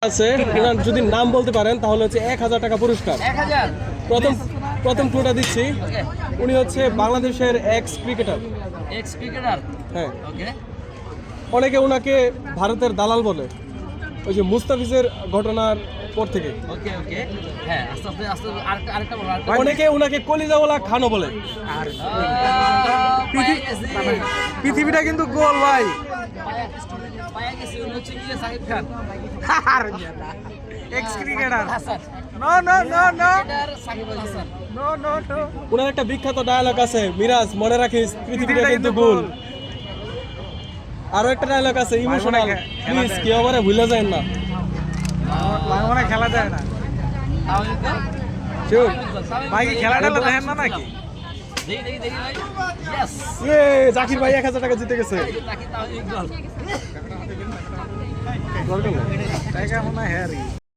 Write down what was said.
আছে ওনার যদি নাম বলতে পারেন তাহলে হচ্ছে 1000 টাকা পুরস্কার। 1000 প্রথম ক্লুটা দিচ্ছি, উনি হচ্ছে বাংলাদেশের এক্স ক্রিকেটার। X cricketer. হ্যাঁ, ওকে অনেকে ওনাকে ভারতের দালাল বলে, ওই যে মুস্তাফিজের ঘটনার পর থেকে। ওকে ওকে হ্যাঁ, আস্তে আস্তে আস্তে আরেকটা বলো। অনেকে ওনাকে কলিজাওয়ালা খানও বলে। পৃথিবীটা কিন্তু গোল ভাই। পায়া গেছে উনি হচ্ছে কি Shakib Khan. Ex cricketer. Hasan no no no no cricketer Shakib Al Hasan. No no no ওনার একটা বিখ্যাত ডায়লগ আছে, মিরাজ মনে রাখিস পৃথিবীটা কিন্তু গোল। আরো একটা ডায়লগ আছে ইমোশনাল, প্লিজ কেউ আমারে ভুলে যায় না। মানে খেলা যায় না তাহলে তো শিওর। ভাই কি খেলাটা দেখেন না নাকি? দেখি দেখি দেখি ভাই। ইয়েস জাকির ভাই 1000 টাকা জিতে গেছে। তাকে তাহলে গোল। দরকার নেই। টাকা মনে হয় হ্যারি